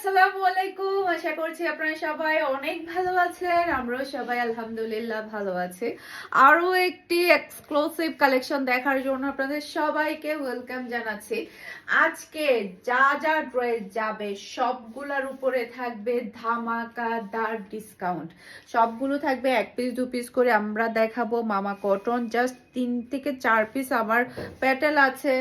আসসালামু আলাইকুম। আশা করছি আপনারা সবাই অনেক ভালো আছেন। আমরাও সবাই আলহামদুলিল্লাহ ভালো আছি। আরো একটি এক্সক্লুসিভ কালেকশন দেখার জন্য আপনাদের সবাইকে ওয়েলকাম জানাচ্ছি। আজকে যা যা ড্রেস যাবে সবগুলোর উপরে থাকবে ধামাকাদার ডিসকাউন্ট। সবগুলো থাকবে 1 পিস 2 পিস করে আমরা দেখাবো। মামা কটন জাস্ট 3 থেকে 4 পিস আমার প্যাটেল আছে,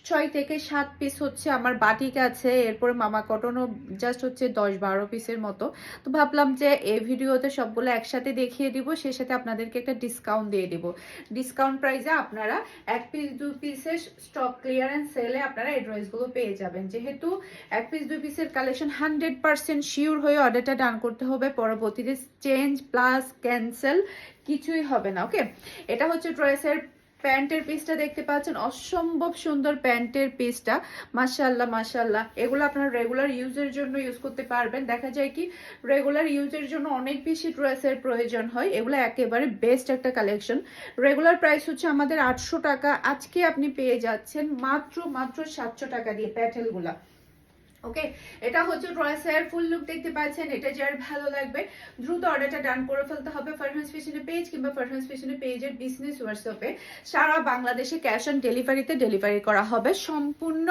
6 থেকে 7 পিস হচ্ছে আমার বাটিক আছে, এরপরে মামা কটনও জাস্ট হচ্ছে 10-12 পিসের মতো। তো ভাবলাম যে এই ভিডিওতে সবগুলো একসাথে দেখিয়ে দিব, সেই সাথে আপনাদেরকে একটা ডিসকাউন্ট দিয়ে দিব। ডিসকাউন্ট প্রাইসে আপনারা 1 পিস 2 পিসের স্টক ক্লিয়ারেন্স সেলে আপনারা এই ড্রেসগুলো পেয়ে যাবেন। যেহেতু 1 পিস 2 পিসের কালেকশন 100% শিওর হয়ে অর্ডারটা ডান করতে হবে, পরবর্তীতে চেঞ্জ প্লাস ক্যান্সেল কিছুই হবে না। ওকে, এটা হচ্ছে ড্রেসের প্যান্টের পিসটা দেখতে পাচ্ছেন, অসম্ভব সুন্দর প্যান্টের পিসটা। মাশাআল্লাহ মাশাআল্লাহ, এগুলো আপনারা রেগুলার ইউজের জন্য ইউজ করতে পারবেন। দেখা যায় কি রেগুলার ইউজের জন্য অনেক বেশি ড্রেসের প্রয়োজন হয়, এগুলো একেবারে বেস্ট একটা কালেকশন। রেগুলার প্রাইস হচ্ছে আমাদের 800 টাকা, আজকে আপনি পেয়ে যাচ্ছেন মাত্র 700 টাকা দিয়ে প্যাটেলগুলা। ওকে, এটা হচ্ছে ড্রেসের ফুল লুক দেখতে পাচ্ছেন। এটা যার ভালো লাগবে দ্রুত অর্ডারটা ডান করে ফেলতে হবে ফারহানস ফ্যাশনের পেজ কিংবা ফারহানস ফ্যাশনের পেজের বিজনেস হোয়াটসঅ্যাপে। সারা বাংলাদেশে ক্যাশ অন ডেলিভারিতে ডেলিভারি করা হবে, সম্পূর্ণ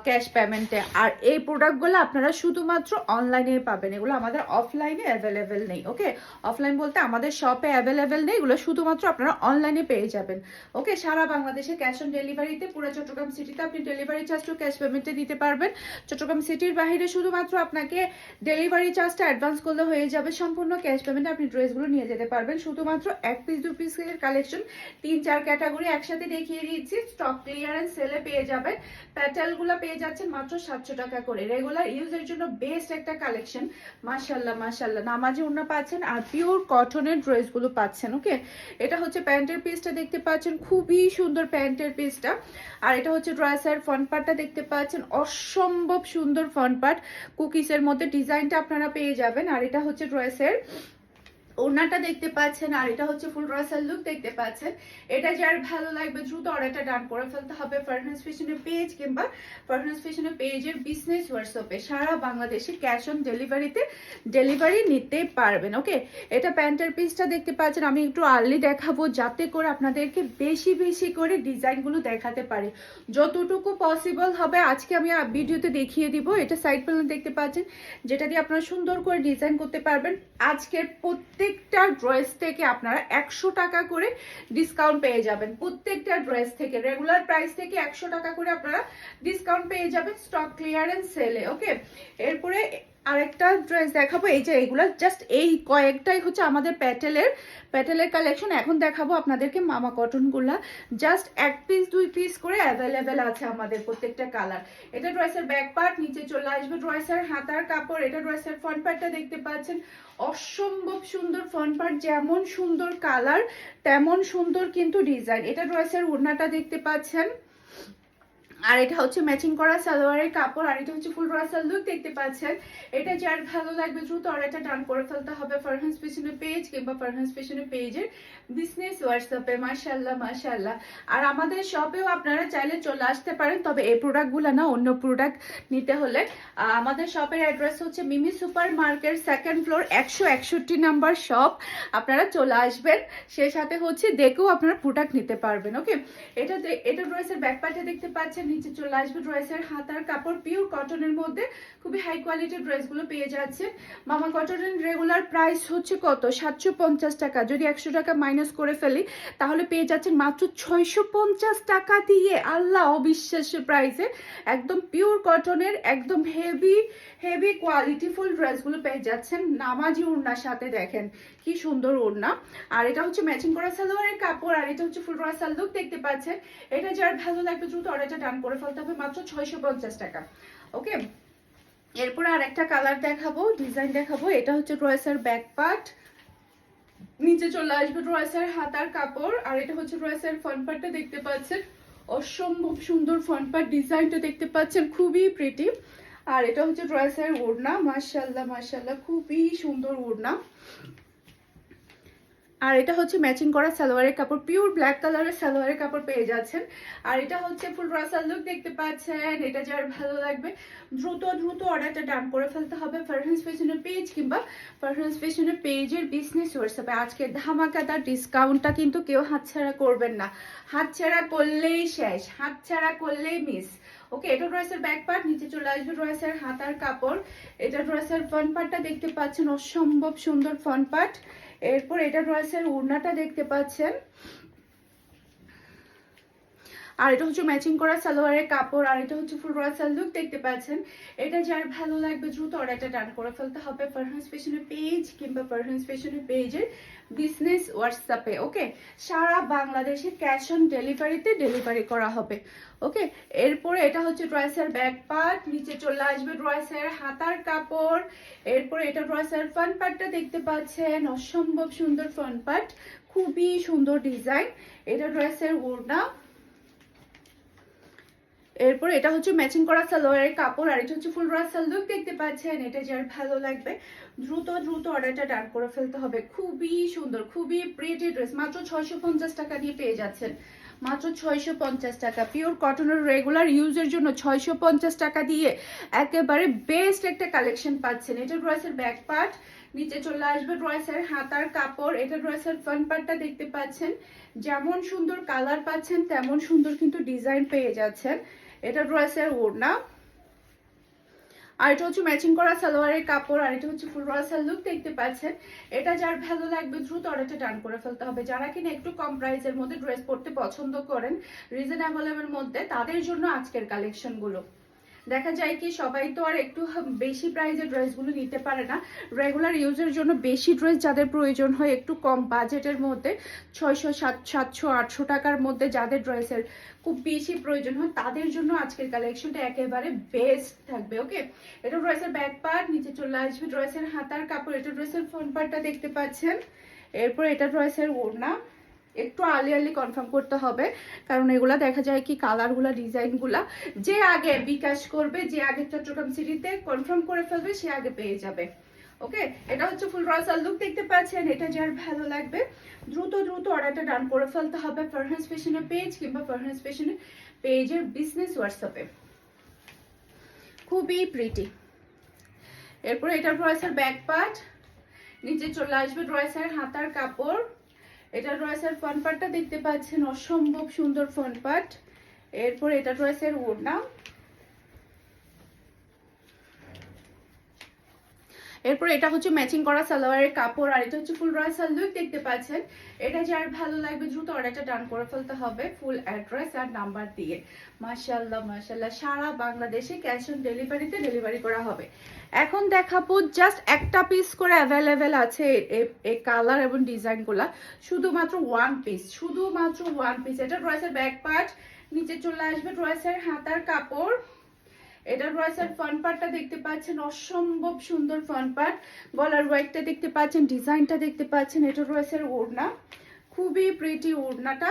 ক্যাশ পেমেন্টে। আর এই প্রোডাক্টগুলো আপনারা শুধুমাত্র অনলাইনে পাবেন, এগুলো আমাদের অফলাইনে অ্যাভেলেবেল নেই। ওকে, অফলাইন বলতে আমাদের শপে অ্যাভেলেবেল নেই, এগুলো শুধুমাত্র আপনারা অনলাইনে পেয়ে যাবেন। ওকে, সারা বাংলাদেশে ক্যাশ অন ডেলিভারিতে, পুরো চট্টগ্রাম সিটিতে আপনি ডেলিভারি চার্জও ক্যাশ পেমেন্টে দিতে পারবেন। চট্টগ্রাম সিটির বাইরে শুধুমাত্র আপনাকে ডেলিভারি চার্জটা অ্যাডভান্স করলে হয়ে যাবে, সম্পূর্ণ ক্যাশ পেমেন্টে আপনি ড্রেসগুলো নিয়ে যেতে পারবেন। শুধুমাত্র 1 পিস 2 পিসের কালেকশন 3-4 ক্যাটাগরি একসাথে দেখিয়ে দিচ্ছি, স্টক ক্লিয়ারেন্স সেলে পেয়ে যাবেন। প্যাটেলগুলো পেয়ে যাচ্ছেন মাত্র 700 টাকা করে। রেগুলার ইউজের জন্য বেস্ট একটা কালেকশন। মাশাআল্লাহ মাশাআল্লাহ, নামাজি ওড়না পাচ্ছেন আর পিওর কটনের ড্রেসগুলো পাচ্ছেন। ওকে, এটা হচ্ছে প্যান্টের পিসটা দেখতে পাচ্ছেন, খুবই সুন্দর প্যান্টের পিসটা। আর এটা হচ্ছে ড্রেসের ফ্রন্ট পার্টটা দেখতে পাচ্ছেন, অসম্ভব সুন্দর ফ্রন্ট পার্ট, কুকিজের মধ্যে ডিজাইনটা আপনারা পেয়ে যাবেন। আর এটা হচ্ছে ড্রেসের ওড়নাটা দেখতে পাচ্ছেন, আর এটা হচ্ছে ফুল ড্রেসের লুক দেখতে পাচ্ছেন। এটা যার ভালো লাগবে দ্রুত অর্ডারটা ডান করে ফেলতে হবে ফারহানস ফ্যাশনের পেজ কিংবা ফারহানস ফ্যাশনের পেজের বিজনেস হোয়াটসঅ্যাপে। সারা বাংলাদেশে ক্যাশ অন ডেলিভারিতে ডেলিভারি নিতে পারবেন। ওকে, এটা প্যান্টের পিসটা দেখতে পাচ্ছেন, আমি একটু আর্লি দেখাবো যাতে করে আপনাদেরকে বেশি বেশি করে ডিজাইনগুলো দেখাতে পারি, যতটুকু পসিবল হবে আজকে আমি ভিডিওতে দেখিয়ে দিব। এটা সাইড প্যানেল দেখতে পাচ্ছেন, যেটা দিয়ে আপনারা সুন্দর করে ডিজাইন করতে পারবেন। আজকের প্রত্যেকটা ড্রেস থেকে আপনারা 100 টাকা করে ডিসকাউন্ট পেয়ে যাবেন। প্রত্যেকটা ড্রেস থেকে রেগুলার প্রাইস থেকে 100 টাকা করে আপনারা ডিসকাউন্ট পেয়ে যাবেন স্টক ক্লিয়ারেন্স সেলে। ওকে, এরপরে আরেকটা ড্রেস দেখাবো। এই যে এগুলা জাস্ট এই কয়েকটাই হচ্ছে আমাদের প্যাটেলের কালেকশন। এখন দেখাবো আপনাদেরকে মামা কটনগুলা, জাস্ট 1 পিস 2 পিস করে অ্যাভেলেবেল আছে আমাদের প্রত্যেকটা কালার। এটা ড্রেসের ব্যাক পার্ট, নিচে চলে আসবে ড্রেসের হাতার কাপড়। এটা ড্রেসের ফ্রন্ট পার্টটা দেখতে পাচ্ছেন, অসম্ভব সুন্দর ফ্রন্ট পার্ট, যেমন সুন্দর কালার তেমন সুন্দর কিন্তু ডিজাইন। এটা ড্রেসের ওড়নাটা দেখতে পাচ্ছেন, আর এটা হচ্ছে ম্যাচিং করা সালোয়ারের কাপড়। আর এটা হচ্ছে ফুল ড্রেসের লুক দেখতে পাচ্ছেন। এটা যার ভালো লাগবে দ্রুত অর্ডারটা ডান করে ফেলতে হবে ফারহানস ফ্যাশনের পেজ কিংবা ফারহানস ফ্যাশনের পেজের বিজনেস হোয়াটসঅ্যাপে। মাশাআল্লাহ মাশাআল্লাহ। আর আমাদের শপেও আপনারা চাইলে চলে আসতে পারেন, তবে এই প্রোডাক্টগুলো না, অন্য প্রোডাক্ট নিতে হলে আমাদের শপের অ্যাড্রেস হচ্ছে Mimi super market, 2nd floor, 161 number shop. আপনারা চলে আসবেন, সেই সাথে হচ্ছে দেখেও আপনারা প্রোডাক্ট নিতে পারবেন। ওকে, এটা ড্রেসের ব্যাক পার্টে দেখতে পাচ্ছেন, নিচে চলে আসবে ড্রেসের হাতার কাপড়, পিওর কটনের মধ্যে খুবই হাই কোয়ালিটির ড্রেসগুলো পেয়ে যাচ্ছেন। মামা কটনের রেগুলার প্রাইস হচ্ছে কত, 750 টাকা। যদি 100 টাকা মাইনাস করে ফেলি তাহলে পেয়ে যাচ্ছেন মাত্র 650 টাকা দিয়ে। আল্লাহ, অবিশ্বাস্য প্রাইসে একদম পিওর কটনের একদম হেভি হেভি কোয়ালিটিফুল ড্রেসগুলো পেয়ে যাচ্ছেন নামাজি ওড়নার সাথে। দেখেন কি সুন্দর ওড়না, আর এটা হচ্ছে ম্যাচিং করা সালোয়ারের কাপড়। আর এটা হচ্ছে ফুল ড্রেসের লুক দেখতে পাচ্ছেন। এটা যার ভালো লাগবে দ্রুত অর্ডারটা ডান করে ফেলতে হবে মাত্র 650 টাকা। ওকে, এরপরে আর একটা কালার দেখাবো, ডিজাইন দেখাবো। এটা হচ্ছে ড্রেসের ব্যাক পার্ট, নিচে চলে আসবে ড্রেসের হাতার কাপড়। আর এটা হচ্ছে ড্রেসের ফ্রন্ট পার্টটা দেখতে পাচ্ছেন, অসম্ভব সুন্দর ফ্রন্ট পার্ট, ডিজাইনটা দেখতে পাচ্ছেন খুবই প্রিটি। আর এটা হচ্ছে ড্রেসের ওড়না, মাশাআল্লাহ মাশাআল্লাহ, খুবই সুন্দর ওড়না। আর এটা হচ্ছে ম্যাচিং করা সালোয়ারের কাপড়, পিওর ব্ল্যাক কালারের সালোয়ারের কাপড় পেয়ে যাচ্ছেন। আর এটা হচ্ছে ফুল রাসাল লুক দেখতে পাচ্ছেন। এটা যার ভালো লাগবে দ্রুত দ্রুত অর্ডারটা ডান করে ফেলতে হবে ফারহানস ফ্যাশনের পেজ কিংবা ফারহানস ফ্যাশনের পেজের বিজনেস হোয়াটসঅ্যাপে। আজকে ধামাকাদার ডিসকাউন্টটা কিন্তু কেউ হাতছাড়া করবেন না, হাতছাড়া করলেই শেষ, হাতছাড়া করলেই মিস। ওকে, এটা ড্রেসের ব্যাক পার্ট, নিচে চলে আসবে ড্রেসের হাতার কাপড়। এটা ড্রেসের ফ্রন্ট পার্টটা দেখতে পাচ্ছেন, অসম্ভব সুন্দর ফ্রন্ট পার্ট। এরপর এটা ড্রেসের ওড়নাটা দেখতে পাচ্ছেন। আর এটা হচ্ছে ম্যাচিং করা সালোয়ারের কাপড়। আর এটা হচ্ছে ফুল রাসাল লুক দেখতে পাচ্ছেন। এটা যার ভালো লাগবে দ্রুত অর্ডারটা ডান করে ফেলতে হবে ফারহানস ফ্যাশনের পেজ কিংবা ফারহানস ফ্যাশনের পেজের বিজনেস হোয়াটসঅ্যাপে। ওকে, সারা বাংলাদেশে ক্যাশ অন ডেলিভারিতে ডেলিভারি করা হবে। ওকে, এরপরে এটা হচ্ছে ড্রেসের ব্যাক পার্ট, নিচে চলে আসবে ড্রেসের হাতার কাপড়। এরপরে এটা ড্রেসের ফ্রন্ট পার্টটা দেখতে পাচ্ছেন, অসম্ভব সুন্দর ফ্রন্ট পার্ট, খুবই সুন্দর ডিজাইন। এটা ড্রেসের ওড়না। এরপর এটা হচ্ছে ম্যাচিং করা সালোয়ারের কাপড়। আর এটা হচ্ছে ফুল রাসাল লুক দেখতে পাচ্ছেন। এটা যার ভালো লাগবে দ্রুত দ্রুত অর্ডারটা ডান করে ফেলতে হবে। খুবই সুন্দর, খুবই প্রিটি ড্রেস, মাত্র 650 টাকা দিয়ে পেয়ে যাচ্ছেন, মাত্র 650 টাকা। পিওর কটনের রেগুলার ইউজের জন্য 650 টাকা দিয়ে একেবারে বেস্ট একটা কালেকশন পাচ্ছেন। এটা ড্রেসের ব্যাক পার্ট, নিচে চলে আসবে ড্রেসের হাতার কাপড়। এটা ড্রেসের ফ্রন্ট পার্টটা দেখতে পাচ্ছেন, যেমন সুন্দর কালার পাচ্ছেন তেমন সুন্দর কিন্তু ডিজাইন পেয়ে যাচ্ছেন। এটা ড্রেসের ওড়না। আর এটা হচ্ছে ম্যাচিং করা সালোয়ারের কাপড়। আর এটা হচ্ছে ফুল রাসাল লুক দেখতে পাচ্ছেন। এটা যার ভালো লাগবে দ্রুত অর্ডারটা ডান করে ফেলতে হবে। যারা কিনা একটু কম প্রাইসের মধ্যে ড্রেস পরতে পছন্দ করেন, রিজনেবলের মধ্যে, তাদের জন্য আজকের কালেকশনগুলো। দেখা যায় কি সবাই তো আর একটু বেশি প্রাইজের ড্রেসগুলো নিতে পারে না। রেগুলার ইউজের জন্য বেশি ড্রেস যাদের প্রয়োজন হয়, একটু কম বাজেটের মধ্যে 600 700 800 টাকার মধ্যে যাদের ড্রেসের খুব বেশি প্রয়োজন হয়, তাদের জন্য আজকের কালেকশনটা একেবারে বেস্ট থাকবে। ওকে, এটা ড্রেসের ব্যাক পার্ট, নিচে চলে আসবে ড্রেসের হাতার কাপড়। এটা ড্রেসের ফ্রন্ট পার্টটা দেখতে পাচ্ছেন। এরপর এটা ড্রেসের ওড়না। একটু আর্লি আর্লি কনফার্ম করতে হবে, কারণ এগুলা দেখা যায় কি কালারগুলা ডিজাইনগুলা যে আগে বিকাশ করবে, যে আগে চট্টগ্রাম সিটিতে কনফার্ম করে ফেলবে, সে আগে পেয়ে যাবে। ওকে, এটা হচ্ছে ফুল রাসাল লুক দেখতে পাচ্ছেন। এটা যার ভালো লাগবে দ্রুত দ্রুত অর্ডারটা ডান করে ফেলতে হবে ফারহানস ফ্যাশনের পেজ কিংবা ফারহানস ফ্যাশনের পেজের বিজনেস হোয়াটসঅ্যাপে। খুবই প্রিটি। এরপর এটা ড্রেসের ব্যাক পার্ট, নিচে চলে আসবে ড্রেসের হাতার কাপড়। এটা ড্রেসের ফ্রন্ট পার্টটা দেখতে পাচ্ছেন, অসম্ভব সুন্দর ফ্রন্ট পার্ট। এরপর এটা ড্রেসের ওড়না। এরপর এটা হচ্ছে ম্যাচিং করা সালোয়ারের কাপড়। আর এটা হচ্ছে ফুল রাসাল লুক দেখতে পাচ্ছেন। এটা যার ভালো লাগবে দ্রুত অর্ডারটা ডান করে ফেলতে হবে ফুল অ্যাড্রেস আর নাম্বার দিয়ে। মাশাআল্লাহ মাশাআল্লাহ, সারা বাংলাদেশে ক্যাশ অন ডেলিভারিতে ডেলিভারি করা হবে। এখন দেখাবো জাস্ট একটা পিস করে অ্যাভেলেবেল আছে এই কালার এবং ডিজাইনগুলা, শুধুমাত্র ওয়ান পিস, শুধুমাত্র ওয়ান পিস। এটা ড্রেসের ব্যাক পার্ট, নিচে চলে আসবে ড্রেসের হাতার কাপড়। এটা ড্রেসের ফ্রন্ট পার্টটা দেখতে পাচ্ছেন, অসম্ভব সুন্দর ফ্রন্ট পার্ট। গলার ওয়ার্কটা দেখতে পাচ্ছেন, ডিজাইনটা দেখতে পাচ্ছেন। এটা ড্রেসের ওড়না, খুবই প্রিটি ওড়নাটা।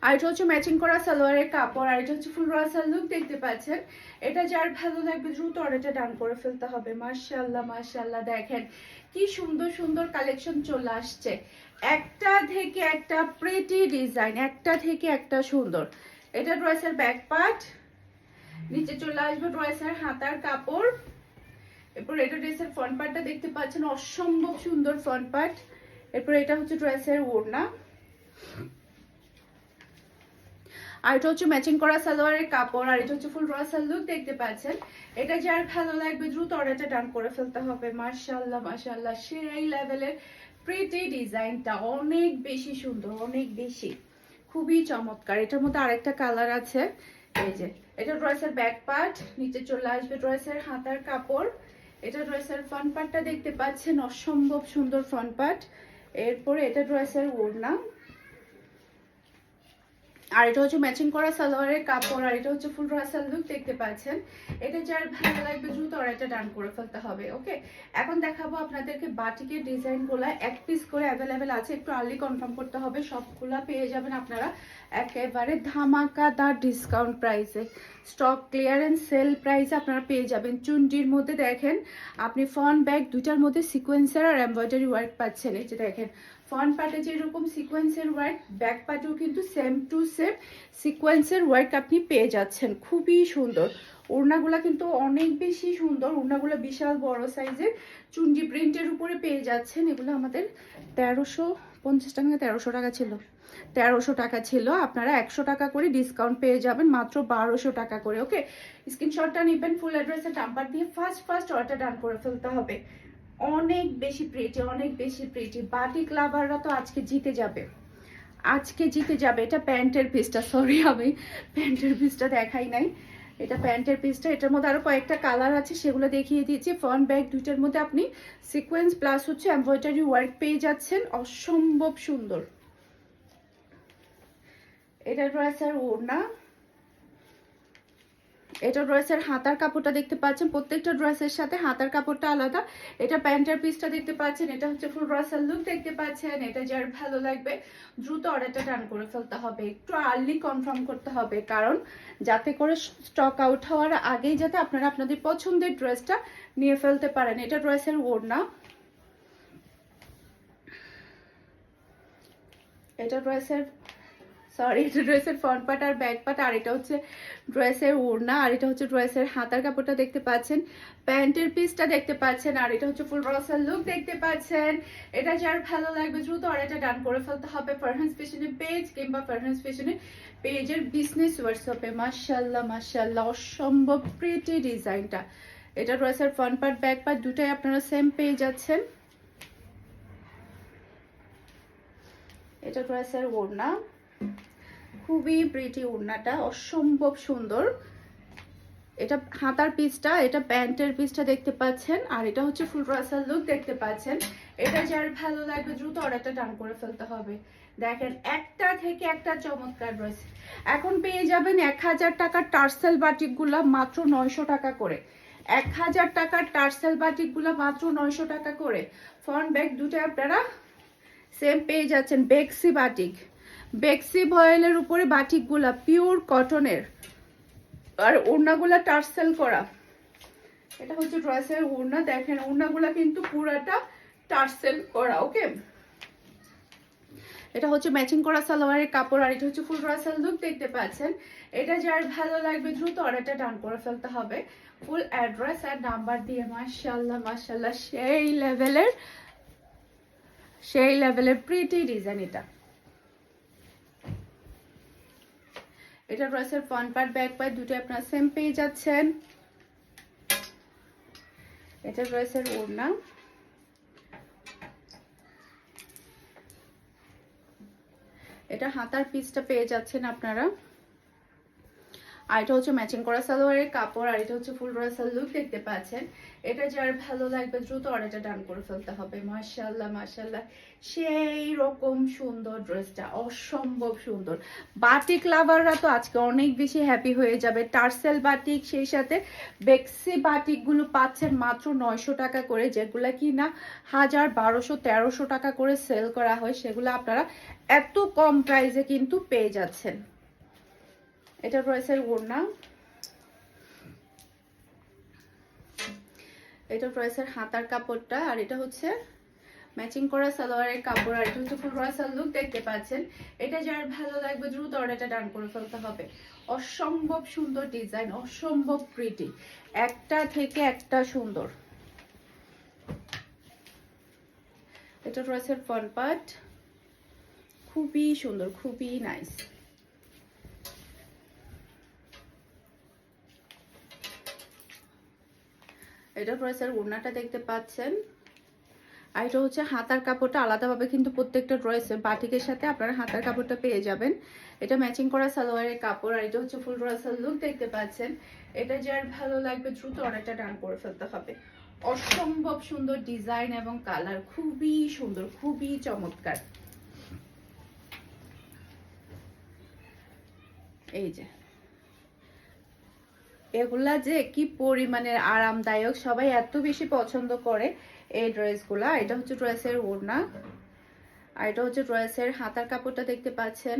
আর এটা হচ্ছে ম্যাচিং করা সালোয়ারের কাপড়। আর এটা হচ্ছে ফুল রাসাল লুক দেখতে পাচ্ছেন। এটা যার ভালো লাগবে দ্রুত অর্ডারটা ডান করে ফেলতে হবে। মাশাআল্লাহ মাশাআল্লাহ, দেখেন কি সুন্দর সুন্দর কালেকশন চলে আসছে, একটা থেকে একটা প্রিটি ডিজাইন, একটা থেকে একটা সুন্দর। এটা ড্রেসের ব্যাক পার্ট, নিচে চলে আসবে ড্রেসের হাতার কাপড়। এরপর এটা ড্রেসের ফ্রন্ট পার্টটা দেখতে পাচ্ছেন, অসম্ভব সুন্দর ফ্রন্ট পার্ট। এরপর এটা হচ্ছে ড্রেসের ওড়না। আর এটা হচ্ছে ম্যাচিং করা সালোয়ারের কাপড়। আর এটা হচ্ছে ফুল রাসাল লুক দেখতে পাচ্ছেন। এটা যার ভালো লাগবে দ্রুত অর্ডারটা ডান করে ফেলতে হবে। মাশাআল্লাহ মাশাআল্লাহ, সেই লেভেলের প্রিটি ডিজাইনটা অনেক বেশি সুন্দর, অনেক বেশি, খুবই চমৎকার। এটার মধ্যে আরেকটা কালার আছে, এই যে। এটা ড্রেসের ব্যাক পার্ট, নিচে চলে আসবে ড্রেসের হাতার কাপড়। এটা ড্রেসের ফ্রন্ট পার্টটা দেখতে পাচ্ছেন, অসম্ভব সুন্দর ফ্রন্ট পার্ট। এরপরে এটা ড্রেসের ওড়না। আর এটা হচ্ছে ম্যাচিং করা সালোয়ারের কাপড়, আর এটা হচ্ছে ফুল রাসাল লুক দেখতে পাচ্ছেন। এটা যার ভালো লাগবে দ্রুত অর্ডারটা ডান করে ফেলতে হবে। ওকে, এখন দেখাবো আপনাদেরকে বাটিকের ডিজাইনগুলো, এক পিস করে অ্যাভেলেবেল আছে, একটু আর্লি কনফার্ম করতে হবে। সবগুলা পেয়ে যাবেন আপনারা একেবারে ধামাকাদার ডিসকাউন্ট প্রাইসে, স্টক ক্লিয়ারেন্স সেল প্রাইসে আপনারা পেয়ে যাবেন। চুনটির মধ্যে দেখেন আপনি ফ্রন্ট ব্যাক দুইটার মধ্যে সিকোয়েন্সার আর এমব্রয়ডারি ওয়ার্ক পাচ্ছেন। এই যে দেখেন ফ্রন্ট পার্টে যেরকম সিকোয়েন্সের ওয়ার্ক, ব্যাক পার্টেও কিন্তু সেম টু সেম সিকোয়েন্সের ওয়ার্ক আপনি পেয়ে যাচ্ছেন। খুবই সুন্দর ওড়নাগুলা, কিন্তু অনেক বেশি সুন্দর ওড়নাগুলো, বিশাল বড় সাইজের চুনজি প্রিন্টের উপরে পেয়ে যাচ্ছেন। এগুলো আমাদের 1350 টাকা, 1300 টাকা ছিল, 1300 টাকা ছিল। আপনারা 100 টাকা করে ডিসকাউন্ট পেয়ে যাবেন, মাত্র 1200 টাকা করে। ওকে, স্ক্রিনশটটা নেবেন, ফুল অ্যাড্রেসের নাম্বার দিয়ে ফার্স্ট অর্ডার ডান করে ফেলতে হবে। অনেক বেশি প্রিটি, অনেক বেশি প্রিটি। বাটিক লাভাররা তো আজকে জিতে যাবে, আজকে জিতে যাবে। এটা প্যান্টের পিসটা, সরি আমি প্যান্টের পিসটা দেখাই নাই, এটা প্যান্টের পিসটা। এটার মধ্যে আরো কয়েকটা কালার আছে, সেগুলো দেখিয়ে দিয়েছি। ফ্রন্ট ব্যাক দুইটার মধ্যে আপনি সিকোয়েন্স প্লাস হচ্ছে এমব্রয়ডারি ওয়ার্ক পেয়ে যাচ্ছেন, অসম্ভব সুন্দর। এটা ড্রেসের ওড়না, এটা ড্রেসের হাতার কাপড়টা দেখতে পাচ্ছেন, প্রত্যেকটা ড্রেসের সাথে হাতার কাপড়টা আলাদা। এটা প্যান্টের পিসটা দেখতে পাচ্ছেন, এটা হচ্ছে ফুল ড্রেসের লুক দেখতে পাচ্ছেন। এটা যার ভালো লাগবে দ্রুত অর্ডারটা ডান করে ফেলতে হবে, একটু আর্লি কনফার্ম করতে হবে, কারণ যাতে করে স্টক আউট হওয়ার আগেই যাতে আপনারা আপনাদের পছন্দের ড্রেসটা নিয়ে ফেলতে পারেন। এটা ড্রেসের ওড়না, এটা ড্রেসের এটা ড্রেসের ফ্রন্ট পার্ট আর ব্যাক পার্ট, আর এটা হচ্ছে ড্রেসের ওড়না, আর এটা হচ্ছে ড্রেসের হাতার কাপড়টা দেখতে পাচ্ছেন, প্যান্টের পিসটা দেখতে পাচ্ছেন, আর এটা হচ্ছে ফুল রসাল লুক দেখতে পাচ্ছেন। এটা যার ভালো লাগবে দ্রুত অর্ডারটা ডান করে ফেলতে হবে ফারহানস ফ্যাশনের পেজ কিংবা ফারহানস ফ্যাশনের পেজের বিজনেস হোয়াটসঅ্যাপে। মাশাআল্লাহ মাশাআল্লাহ, অসম্ভব প্রিটি ডিজাইনটা। এটা ড্রেসের ফ্রন্ট পার্ট ব্যাক পার্ট দুটাই আপনারা সেম পেয়ে যাচ্ছেন। এটা ড্রেসের ওড়না, খুবই প্রিটি ওড়নাটা, অসম্ভব সুন্দর। এটা হাতার পিসটা, এটা প্যান্টের পিসটা দেখতে পাচ্ছেন, আর এটা হচ্ছে ফুল রাসাল লুক দেখতে পাচ্ছেন। এটা যার ভালো লাগবে দ্রুত অর্ডারটা ডান করে ফেলতে হবে। দেখেন একটা থেকে একটা চমৎকার ড্রেস। এখন পেয়ে যাবেন 1000 টাকার টার্সেল বাটিকগুলা মাত্র 900 টাকা করে। 1000 টাকার টার্সেল বাটিকগুলা মাত্র 900 টাকা করে। ফ্রন্ট ব্যাক দুটো আপনারা সেম পেয়ে যাচ্ছেন। বেক্সি বাটিক, বেক্সি ভয়েলের উপরে বাটিকগুলা পিওর কটনের, আর ওড়নাগুলা টার্সেল করা। এটা হচ্ছে ড্রেসের ওড়না, দেখেন ওড়নাগুলা কিন্তু পুরাটা টার্সেল করা। ওকে, এটা হচ্ছে ম্যাচিং করা সালোয়ারের কাপড়, আর এটা হচ্ছে ফুল রাসাল লুক দেখতে পাচ্ছেন। এটা যার ভালো লাগবে দ্রুত অর্ডারটা ডান করে ফেলতে হবে ফুল অ্যাড্রেস আর নাম্বার দিয়ে। মাশাআল্লাহ মাশাআল্লাহ, সেই লেভেলের প্রিটি ডিজাইন এটা। এটা ড্রেসের ফ্রন্ট পার্ট ব্যাক পার্ট দুটো আপনারা সেম পেয়ে যাচ্ছেন। এটা ড্রেসের ওড়না, এটা হাতার পিসটা পেয়ে যাচ্ছেন আপনারা, আর এটা হচ্ছে ম্যাচিং করা সালোয়ারের কাপড়, আর এটা হচ্ছে ফুল রাসাল লুক দেখতে পাচ্ছেন। এটা যার ভালো লাগবে দ্রুত অর্ডারটা ডান করে ফেলতে হবে। মাশাআল্লাহ মাশাআল্লাহ, সেই রকম সুন্দর ড্রেসটা, অসম্ভব সুন্দর। বাটিক লাভাররা তো আজকে অনেক বেশি হ্যাপি হয়ে যাবে। টার্সেল বাটিক, সেই সাথে বেক্সি বাটিকগুলো পাচ্ছেন মাত্র 900 টাকা করে, যেগুলো কি না 1000, 1200, 1300 টাকা করে সেল করা হয়, সেগুলো আপনারা এত কম প্রাইসে কিন্তু পেয়ে যাচ্ছেন। এটা ড্রেসের ওড়না, এটা ড্রেসের হাতার কাপড়টা, আর এটা হচ্ছে ম্যাচিং করা সালোয়ারের কাপড়, আর এটা হচ্ছে ফুল রাসাল লুক দেখতে পাচ্ছেন। এটা যার ভালো লাগবে দ্রুত অর্ডারটা ডান করে ফেলতে হবে। অসম্ভব সুন্দর ডিজাইন, অসম্ভব প্রিটি, একটা থেকে একটা সুন্দর। এটা ড্রেসের ফ্রন্ট পার্ট, খুবই সুন্দর, খুবই নাইস। এটা ড্রেসের ওড়নাটা দেখতে পাচ্ছেন, আর এটা হচ্ছে হাতার কাপড়টা আলাদাভাবে কিন্তু প্রত্যেকটা ড্রেসের বাটিকের সাথে আপনারা হাতার কাপড়টা পেয়ে যাবেন। এটা ম্যাচিং করা সালোয়ারের কাপড়, আর এটা হচ্ছে ফুল রাসাল লুক দেখতে পাচ্ছেন। এটা যার ভালো লাগবে দ্রুত অর্ডারটা ডান করে ফেলতে হবে। অসম্ভব সুন্দর ডিজাইন এবং কালার, খুবই সুন্দর, খুবই চমৎকার। এই যে এগুলা যে কি পরিমাণের আরামদায়ক, সবাই এত বেশি পছন্দ করে এই ড্রেসগুলা। এটা হচ্ছে ড্রেসের ওড়না, আর এটা হচ্ছে ড্রেসের হাতার কাপড়টা দেখতে পাচ্ছেন,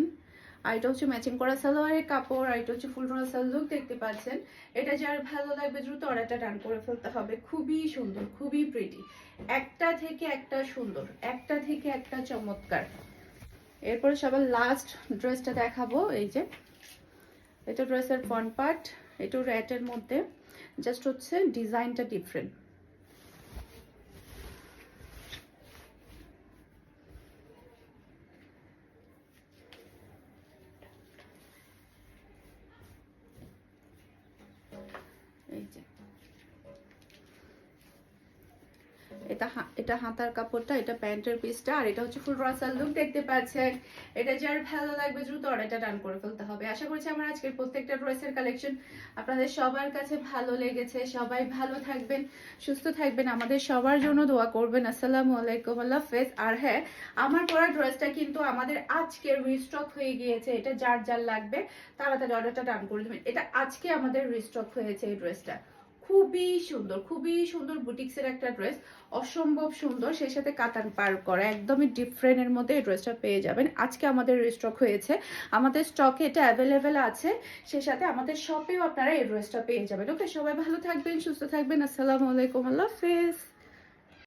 আর এটা হচ্ছে ম্যাচিং করা সালোয়ারের কাপড়, আর এটা হচ্ছে ফুল রাসাল লুক দেখতে পাচ্ছেন। এটা যার ভালো লাগবে দ্রুত অর্ডারটা ডান করে ফেলতে হবে। খুবই সুন্দর, খুবই প্রিটি, একটা থেকে একটা সুন্দর, একটা থেকে একটা চমৎকার। এরপরে সবার লাস্ট ড্রেসটা দেখাবো। এই যে এটা ড্রেসের ফ্রন্ট পার্ট, একটু রেটের মধ্যে, জাস্ট হচ্ছে ডিজাইনটা ডিফারেন্ট। এই যে এটা হাতার কাপড়টা, এটা প্যান্টের পিসটা, আর এটা হচ্ছে ফুল রাসাল লুক দেখতে পাচ্ছেন। এটা যার ভালো লাগবে দ্রুত অর্ডারটা ডান করে ফেলতে হবে। আশা করছি আমার আজকের প্রত্যেকটা ড্রেসের কালেকশন আপনাদের সবার কাছে ভালো লেগেছে। সবাই ভালো থাকবেন, সুস্থ থাকবেন, আমাদের সবার জন্য দোয়া করবেন। আসসালামু আলাইকুম, আল্লাহ হাফেজ। আর হ্যাঁ, আমার পরা ড্রেসটা কিন্তু আমাদের আজকে রিস্টক হয়ে গিয়েছে। এটা যার যার লাগবে তাড়াতাড়ি অর্ডারটা ডান করে দেবেন। এটা আজকে আমাদের রিস্টক হয়েছে এই ড্রেসটা। খুবই সুন্দর, খুবই সুন্দর বুটিক্সের একটা ড্রেস, অসম্ভব সুন্দর, সেই সাথে কাতান পার করা, একদমই ডিফারেন্টের মধ্যে এই ড্রেসটা পেয়ে যাবেন। আজকে আমাদের রিস্টক হয়েছে, আমাদের স্টকে এটা অ্যাভেলেবেল আছে, সেই সাথে আমাদের শপেও আপনারা এই ড্রেসটা পেয়ে যাবেন। ওকে, সবাই ভালো থাকবেন, সুস্থ থাকবেন। আসসালামু আলাইকুম, আল্লাহ হাফেজ।